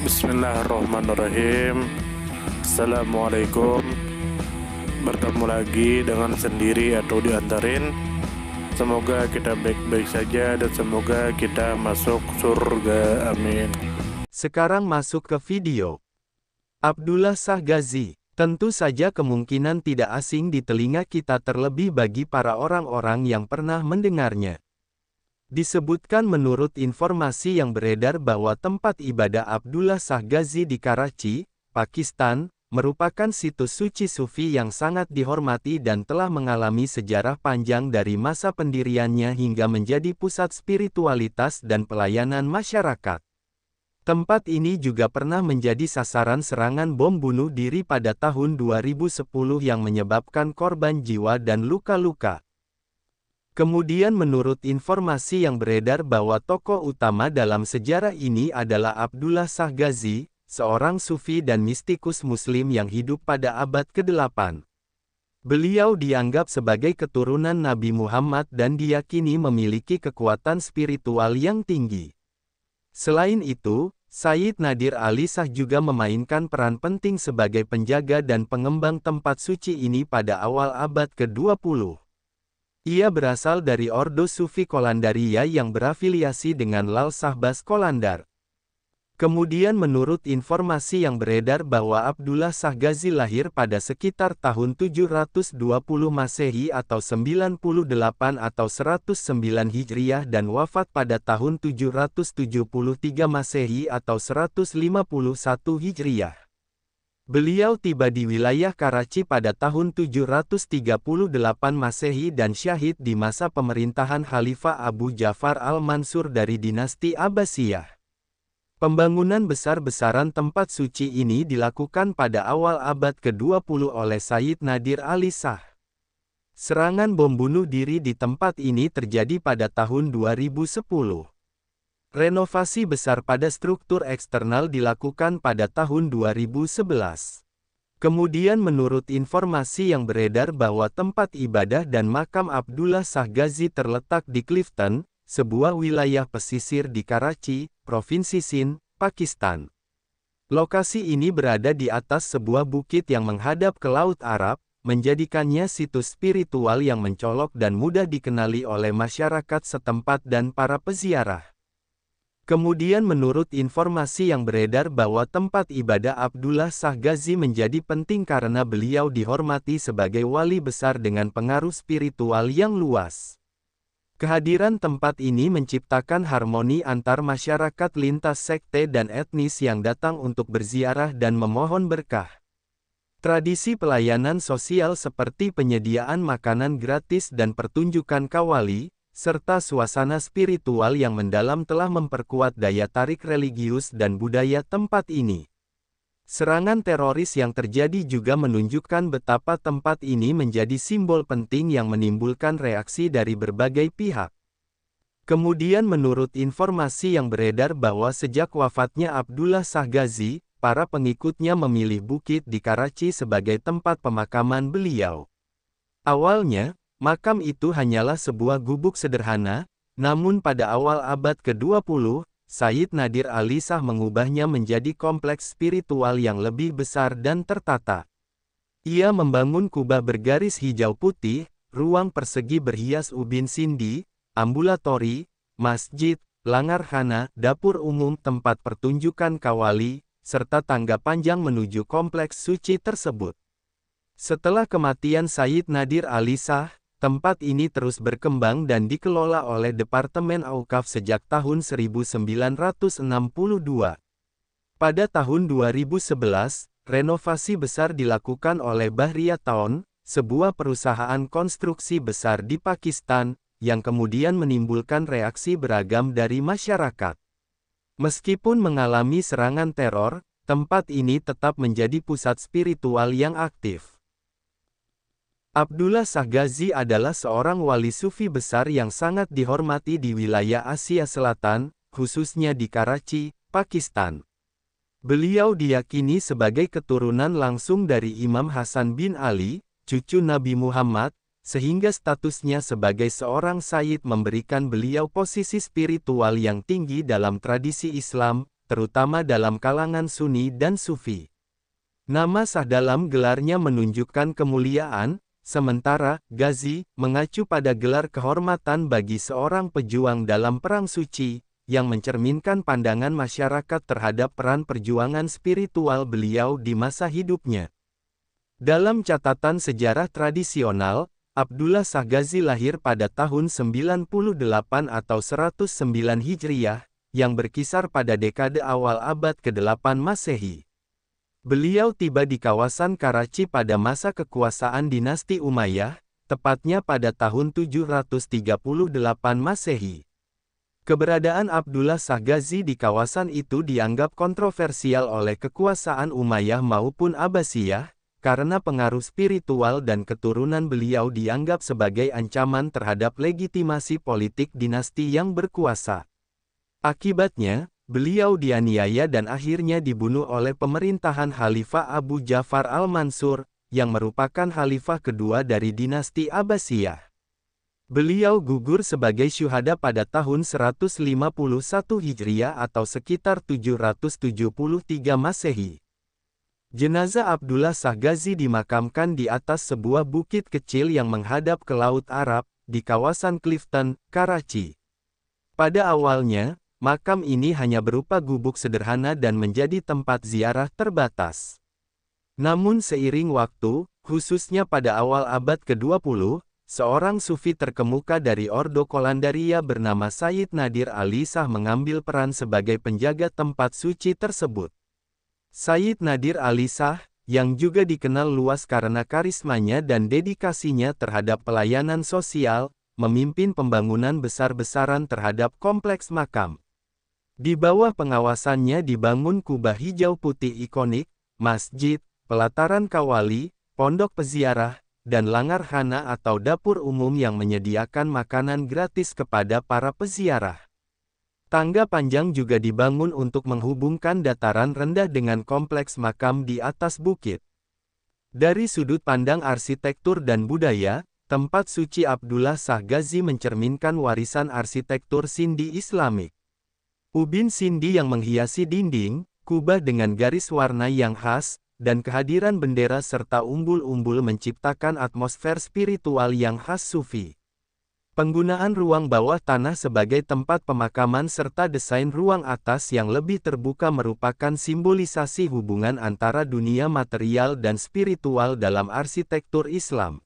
Bismillahirrahmanirrahim. Assalamualaikum. Bertemu lagi dengan sendiri atau diantarin. Semoga kita baik-baik saja dan semoga kita masuk surga. Amin. Sekarang masuk ke video. Abdullah Shah Ghazi. Tentu saja kemungkinan tidak asing di telinga kita, terlebih bagi para orang-orang yang pernah mendengarnya. Disebutkan menurut informasi yang beredar bahwa tempat ibadah Abdullah Shah Ghazi di Karachi, Pakistan, merupakan situs suci sufi yang sangat dihormati dan telah mengalami sejarah panjang dari masa pendiriannya hingga menjadi pusat spiritualitas dan pelayanan masyarakat. Tempat ini juga pernah menjadi sasaran serangan bom bunuh diri pada tahun 2010 yang menyebabkan korban jiwa dan luka-luka. Kemudian menurut informasi yang beredar bahwa tokoh utama dalam sejarah ini adalah Abdullah Shah Ghazi, seorang sufi dan mistikus muslim yang hidup pada abad ke-8. Beliau dianggap sebagai keturunan Nabi Muhammad dan diyakini memiliki kekuatan spiritual yang tinggi. Selain itu, Sayyid Nadir Ali Shah juga memainkan peran penting sebagai penjaga dan pengembang tempat suci ini pada awal abad ke-20. Ia berasal dari Ordo Sufi Qalandaria yang berafiliasi dengan Lal Shahbaz Qalandar. Kemudian menurut informasi yang beredar bahwa Abdullah Shah Ghazi lahir pada sekitar tahun 720 Masehi atau 98 atau 109 Hijriah dan wafat pada tahun 773 Masehi atau 151 Hijriah. Beliau tiba di wilayah Karachi pada tahun 738 Masehi dan syahid di masa pemerintahan Khalifah Abu Ja'far al-Mansur dari dinasti Abbasiyah. Pembangunan besar-besaran tempat suci ini dilakukan pada awal abad ke-20 oleh Sayyid Nadir Ali Shah. Serangan bom bunuh diri di tempat ini terjadi pada tahun 2010. Renovasi besar pada struktur eksternal dilakukan pada tahun 2011. Kemudian menurut informasi yang beredar bahwa tempat ibadah dan makam Abdullah Shah Ghazi terletak di Clifton, sebuah wilayah pesisir di Karachi, Provinsi Sindh, Pakistan. Lokasi ini berada di atas sebuah bukit yang menghadap ke Laut Arab, menjadikannya situs spiritual yang mencolok dan mudah dikenali oleh masyarakat setempat dan para peziarah. Kemudian menurut informasi yang beredar bahwa tempat ibadah Abdullah Shah Ghazi menjadi penting karena beliau dihormati sebagai wali besar dengan pengaruh spiritual yang luas. Kehadiran tempat ini menciptakan harmoni antar masyarakat lintas sekte dan etnis yang datang untuk berziarah dan memohon berkah. Tradisi pelayanan sosial seperti penyediaan makanan gratis dan pertunjukan kawali, serta suasana spiritual yang mendalam telah memperkuat daya tarik religius dan budaya tempat ini. Serangan teroris yang terjadi juga menunjukkan betapa tempat ini menjadi simbol penting yang menimbulkan reaksi dari berbagai pihak. Kemudian menurut informasi yang beredar bahwa sejak wafatnya Abdullah Shah Ghazi, para pengikutnya memilih bukit di Karachi sebagai tempat pemakaman beliau. Awalnya, makam itu hanyalah sebuah gubuk sederhana, namun pada awal abad ke-20, Sayyid Nadir Ali Shah mengubahnya menjadi kompleks spiritual yang lebih besar dan tertata. Ia membangun kubah bergaris hijau putih, ruang persegi berhias ubin sindi, ambulatori, masjid, langarkhana, dapur umum tempat pertunjukan kawali, serta tangga panjang menuju kompleks suci tersebut. Setelah kematian Sayyid Nadir Ali Shah, tempat ini terus berkembang dan dikelola oleh Departemen Auqaf sejak tahun 1962. Pada tahun 2011, renovasi besar dilakukan oleh Bahriya Town, sebuah perusahaan konstruksi besar di Pakistan, yang kemudian menimbulkan reaksi beragam dari masyarakat. Meskipun mengalami serangan teror, tempat ini tetap menjadi pusat spiritual yang aktif. Abdullah Shah Ghazi adalah seorang wali sufi besar yang sangat dihormati di wilayah Asia Selatan, khususnya di Karachi, Pakistan. Beliau diyakini sebagai keturunan langsung dari Imam Hasan bin Ali, cucu Nabi Muhammad, sehingga statusnya sebagai seorang sayyid memberikan beliau posisi spiritual yang tinggi dalam tradisi Islam, terutama dalam kalangan Sunni dan Sufi. Nama sah dalam gelarnya menunjukkan kemuliaan, sementara Ghazi mengacu pada gelar kehormatan bagi seorang pejuang dalam perang suci, yang mencerminkan pandangan masyarakat terhadap peran perjuangan spiritual beliau di masa hidupnya. Dalam catatan sejarah tradisional, Abdullah Shah Ghazi lahir pada tahun 98 atau 109 Hijriah, yang berkisar pada dekade awal abad ke-8 Masehi. Beliau tiba di kawasan Karachi pada masa kekuasaan dinasti Umayyah, tepatnya pada tahun 738 Masehi. Keberadaan Abdullah Shah Ghazi di kawasan itu dianggap kontroversial oleh kekuasaan Umayyah maupun Abbasiyah, karena pengaruh spiritual dan keturunan beliau dianggap sebagai ancaman terhadap legitimasi politik dinasti yang berkuasa. Akibatnya, beliau dianiaya dan akhirnya dibunuh oleh pemerintahan Khalifah Abu Ja'far al-Mansur, yang merupakan khalifah kedua dari dinasti Abbasiyah. Beliau gugur sebagai syuhada pada tahun 151 Hijriah atau sekitar 773 Masehi. Jenazah Abdullah Shah Ghazi dimakamkan di atas sebuah bukit kecil yang menghadap ke Laut Arab, di kawasan Clifton, Karachi. Pada awalnya, makam ini hanya berupa gubuk sederhana dan menjadi tempat ziarah terbatas. Namun seiring waktu, khususnya pada awal abad ke-20, seorang sufi terkemuka dari Ordo Qalandaria bernama Sayyid Nadir Ali Shah mengambil peran sebagai penjaga tempat suci tersebut. Sayyid Nadir Ali Shah, yang juga dikenal luas karena karismanya dan dedikasinya terhadap pelayanan sosial, memimpin pembangunan besar-besaran terhadap kompleks makam. Di bawah pengawasannya dibangun kubah hijau putih ikonik, masjid, pelataran kawali, pondok peziarah, dan langar khana atau dapur umum yang menyediakan makanan gratis kepada para peziarah. Tangga panjang juga dibangun untuk menghubungkan dataran rendah dengan kompleks makam di atas bukit. Dari sudut pandang arsitektur dan budaya, tempat suci Abdullah Shah Ghazi mencerminkan warisan arsitektur Sindi Islamik. Ubin Sindi yang menghiasi dinding, kubah dengan garis warna yang khas, dan kehadiran bendera serta umbul-umbul menciptakan atmosfer spiritual yang khas Sufi. Penggunaan ruang bawah tanah sebagai tempat pemakaman serta desain ruang atas yang lebih terbuka merupakan simbolisasi hubungan antara dunia material dan spiritual dalam arsitektur Islam.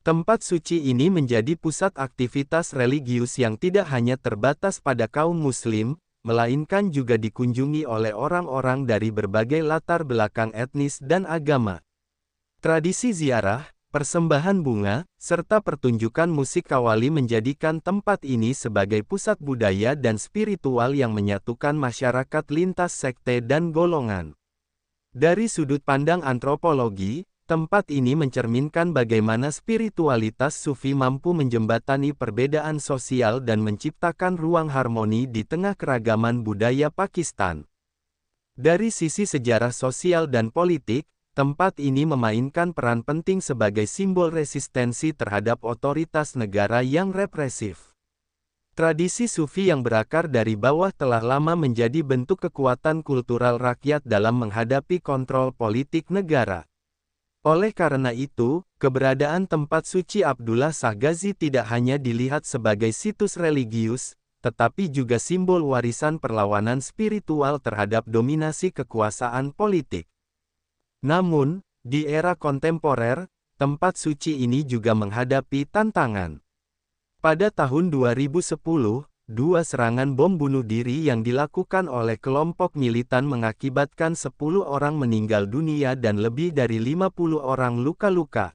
Tempat suci ini menjadi pusat aktivitas religius yang tidak hanya terbatas pada kaum Muslim, melainkan juga dikunjungi oleh orang-orang dari berbagai latar belakang etnis dan agama. Tradisi ziarah, persembahan bunga, serta pertunjukan musik kawali menjadikan tempat ini sebagai pusat budaya dan spiritual yang menyatukan masyarakat lintas sekte dan golongan. Dari sudut pandang antropologi, tempat ini mencerminkan bagaimana spiritualitas Sufi mampu menjembatani perbedaan sosial dan menciptakan ruang harmoni di tengah keragaman budaya Pakistan. Dari sisi sejarah sosial dan politik, tempat ini memainkan peran penting sebagai simbol resistensi terhadap otoritas negara yang represif. Tradisi Sufi yang berakar dari bawah telah lama menjadi bentuk kekuatan kultural rakyat dalam menghadapi kontrol politik negara. Oleh karena itu, keberadaan tempat suci Abdullah Shah Ghazi tidak hanya dilihat sebagai situs religius, tetapi juga simbol warisan perlawanan spiritual terhadap dominasi kekuasaan politik. Namun, di era kontemporer, tempat suci ini juga menghadapi tantangan. Pada tahun 2010, dua serangan bom bunuh diri yang dilakukan oleh kelompok militan mengakibatkan 10 orang meninggal dunia dan lebih dari 50 orang luka-luka.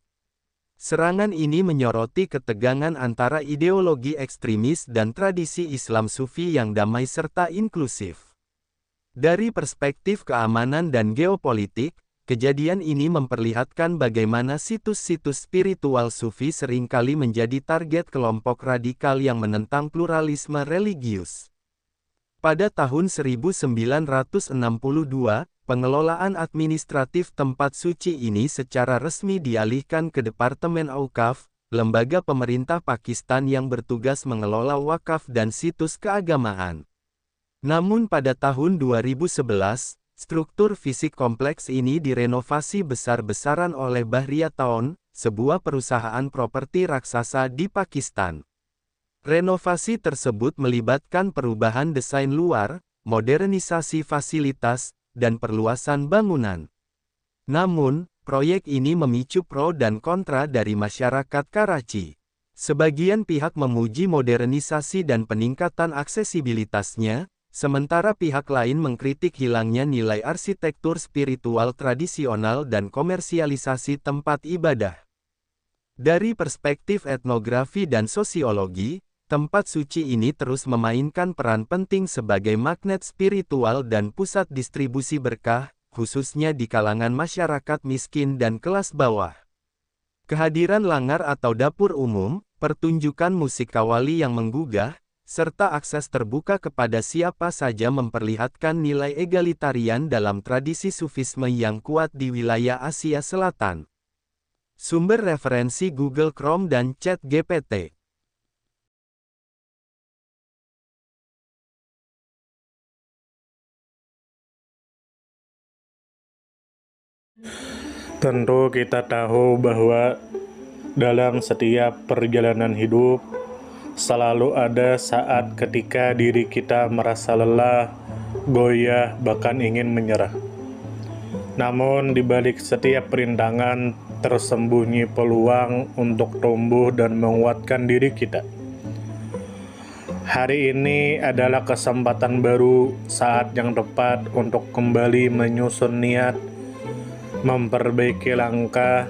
Serangan ini menyoroti ketegangan antara ideologi ekstremis dan tradisi Islam Sufi yang damai serta inklusif. Dari perspektif keamanan dan geopolitik, kejadian ini memperlihatkan bagaimana situs-situs spiritual Sufi seringkali menjadi target kelompok radikal yang menentang pluralisme religius. Pada tahun 1962, pengelolaan administratif tempat suci ini secara resmi dialihkan ke Departemen Auqaf, lembaga pemerintah Pakistan yang bertugas mengelola wakaf dan situs keagamaan. Namun pada tahun 2011, struktur fisik kompleks ini direnovasi besar-besaran oleh Bahria Town, sebuah perusahaan properti raksasa di Pakistan. Renovasi tersebut melibatkan perubahan desain luar, modernisasi fasilitas, dan perluasan bangunan. Namun, proyek ini memicu pro dan kontra dari masyarakat Karachi. Sebagian pihak memuji modernisasi dan peningkatan aksesibilitasnya, sementara pihak lain mengkritik hilangnya nilai arsitektur spiritual tradisional dan komersialisasi tempat ibadah. Dari perspektif etnografi dan sosiologi, tempat suci ini terus memainkan peran penting sebagai magnet spiritual dan pusat distribusi berkah, khususnya di kalangan masyarakat miskin dan kelas bawah. Kehadiran langar atau dapur umum, pertunjukan musik kawali yang menggugah, serta akses terbuka kepada siapa saja memperlihatkan nilai egalitarian dalam tradisi sufisme yang kuat di wilayah Asia Selatan. Sumber referensi Google Chrome dan ChatGPT. Tentu kita tahu bahwa dalam setiap perjalanan hidup, selalu ada saat ketika diri kita merasa lelah, goyah, bahkan ingin menyerah. Namun di balik setiap perintangan tersembunyi peluang untuk tumbuh dan menguatkan diri kita. Hari ini adalah kesempatan baru, saat yang tepat untuk kembali menyusun niat, memperbaiki langkah,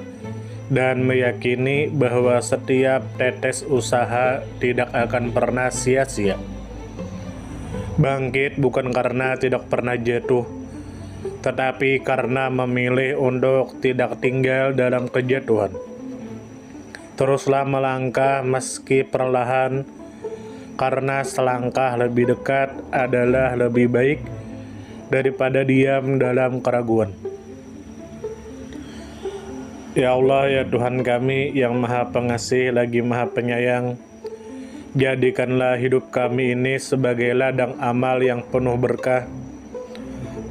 dan meyakini bahwa setiap tetes usaha tidak akan pernah sia-sia. Bangkit bukan karena tidak pernah jatuh, tetapi karena memilih untuk tidak tinggal dalam kejatuhan. Teruslah melangkah meski perlahan, karena selangkah lebih dekat adalah lebih baik daripada diam dalam keraguan. Ya Allah, ya Tuhan kami yang Maha Pengasih lagi Maha Penyayang, jadikanlah hidup kami ini sebagai ladang amal yang penuh berkah.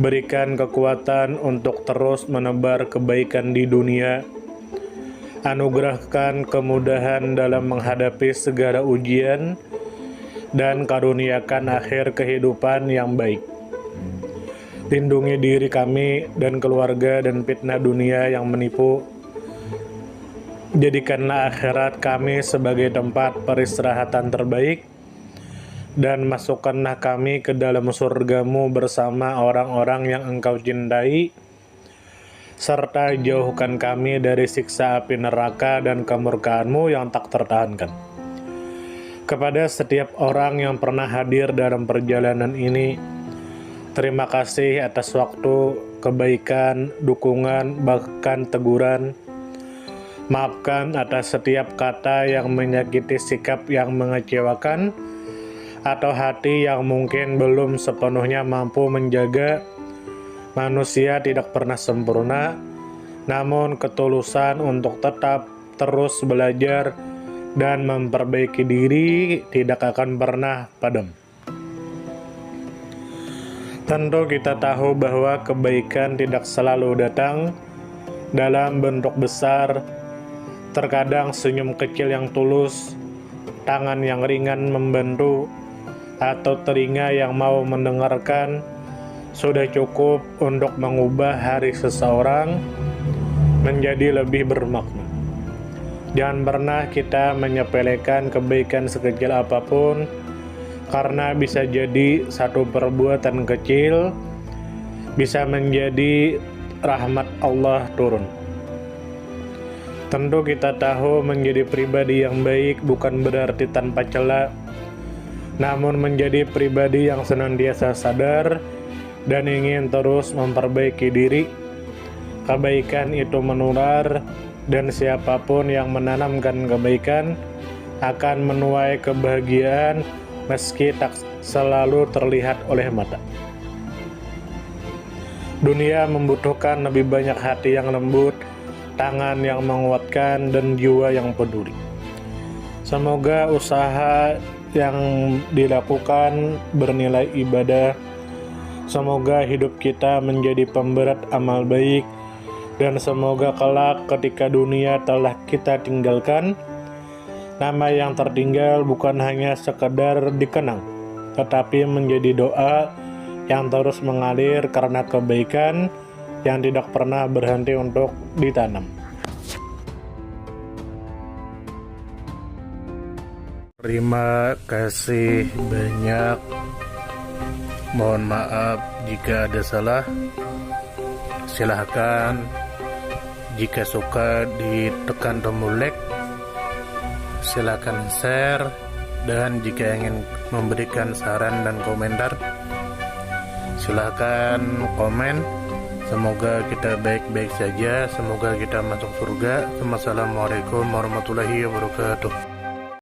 Berikan kekuatan untuk terus menebar kebaikan di dunia. Anugerahkan kemudahan dalam menghadapi segala ujian, dan karuniakan akhir kehidupan yang baik. Lindungi diri kami dan keluarga dan fitnah dunia yang menipu. Jadikanlah akhirat kami sebagai tempat peristirahatan terbaik, dan masukkanlah kami ke dalam surga-Mu bersama orang-orang yang Engkau cintai, serta jauhkan kami dari siksa api neraka dan kemurkaan-Mu yang tak tertahankan. Kepada setiap orang yang pernah hadir dalam perjalanan ini, terima kasih atas waktu, kebaikan, dukungan, bahkan teguran. Maafkan atas setiap kata yang menyakiti, sikap yang mengecewakan, atau hati yang mungkin belum sepenuhnya mampu menjaga. Manusia tidak pernah sempurna, namun ketulusan untuk tetap terus belajar dan memperbaiki diri tidak akan pernah padam. Tentu kita tahu bahwa kebaikan tidak selalu datang dalam bentuk besar. Terkadang senyum kecil yang tulus, tangan yang ringan membantu, atau telinga yang mau mendengarkan sudah cukup untuk mengubah hari seseorang menjadi lebih bermakna. Jangan pernah kita menyepelekan kebaikan sekecil apapun, karena bisa jadi satu perbuatan kecil bisa menjadi rahmat Allah turun. Tentu kita tahu menjadi pribadi yang baik bukan berarti tanpa celah, namun menjadi pribadi yang senantiasa sadar dan ingin terus memperbaiki diri. Kebaikan itu menular, dan siapapun yang menanamkan kebaikan akan menuai kebahagiaan meski tak selalu terlihat oleh mata. Dunia membutuhkan lebih banyak hati yang lembut, tangan yang menguatkan, dan jiwa yang peduli. Semoga usaha yang dilakukan bernilai ibadah. Semoga hidup kita menjadi pemberat amal baik, dan semoga kelak ketika dunia telah kita tinggalkan, nama yang tertinggal bukan hanya sekedar dikenang, tetapi menjadi doa yang terus mengalir karena kebaikan yang tidak pernah berhenti untuk ditanam. Terima kasih banyak. Mohon maaf jika ada salah. Silahkan jika suka ditekan tombol like, silahkan share, dan jika ingin memberikan saran dan komentar, silahkan komen. Semoga kita baik-baik saja, semoga kita masuk surga. Wassalamualaikum warahmatullahi wabarakatuh.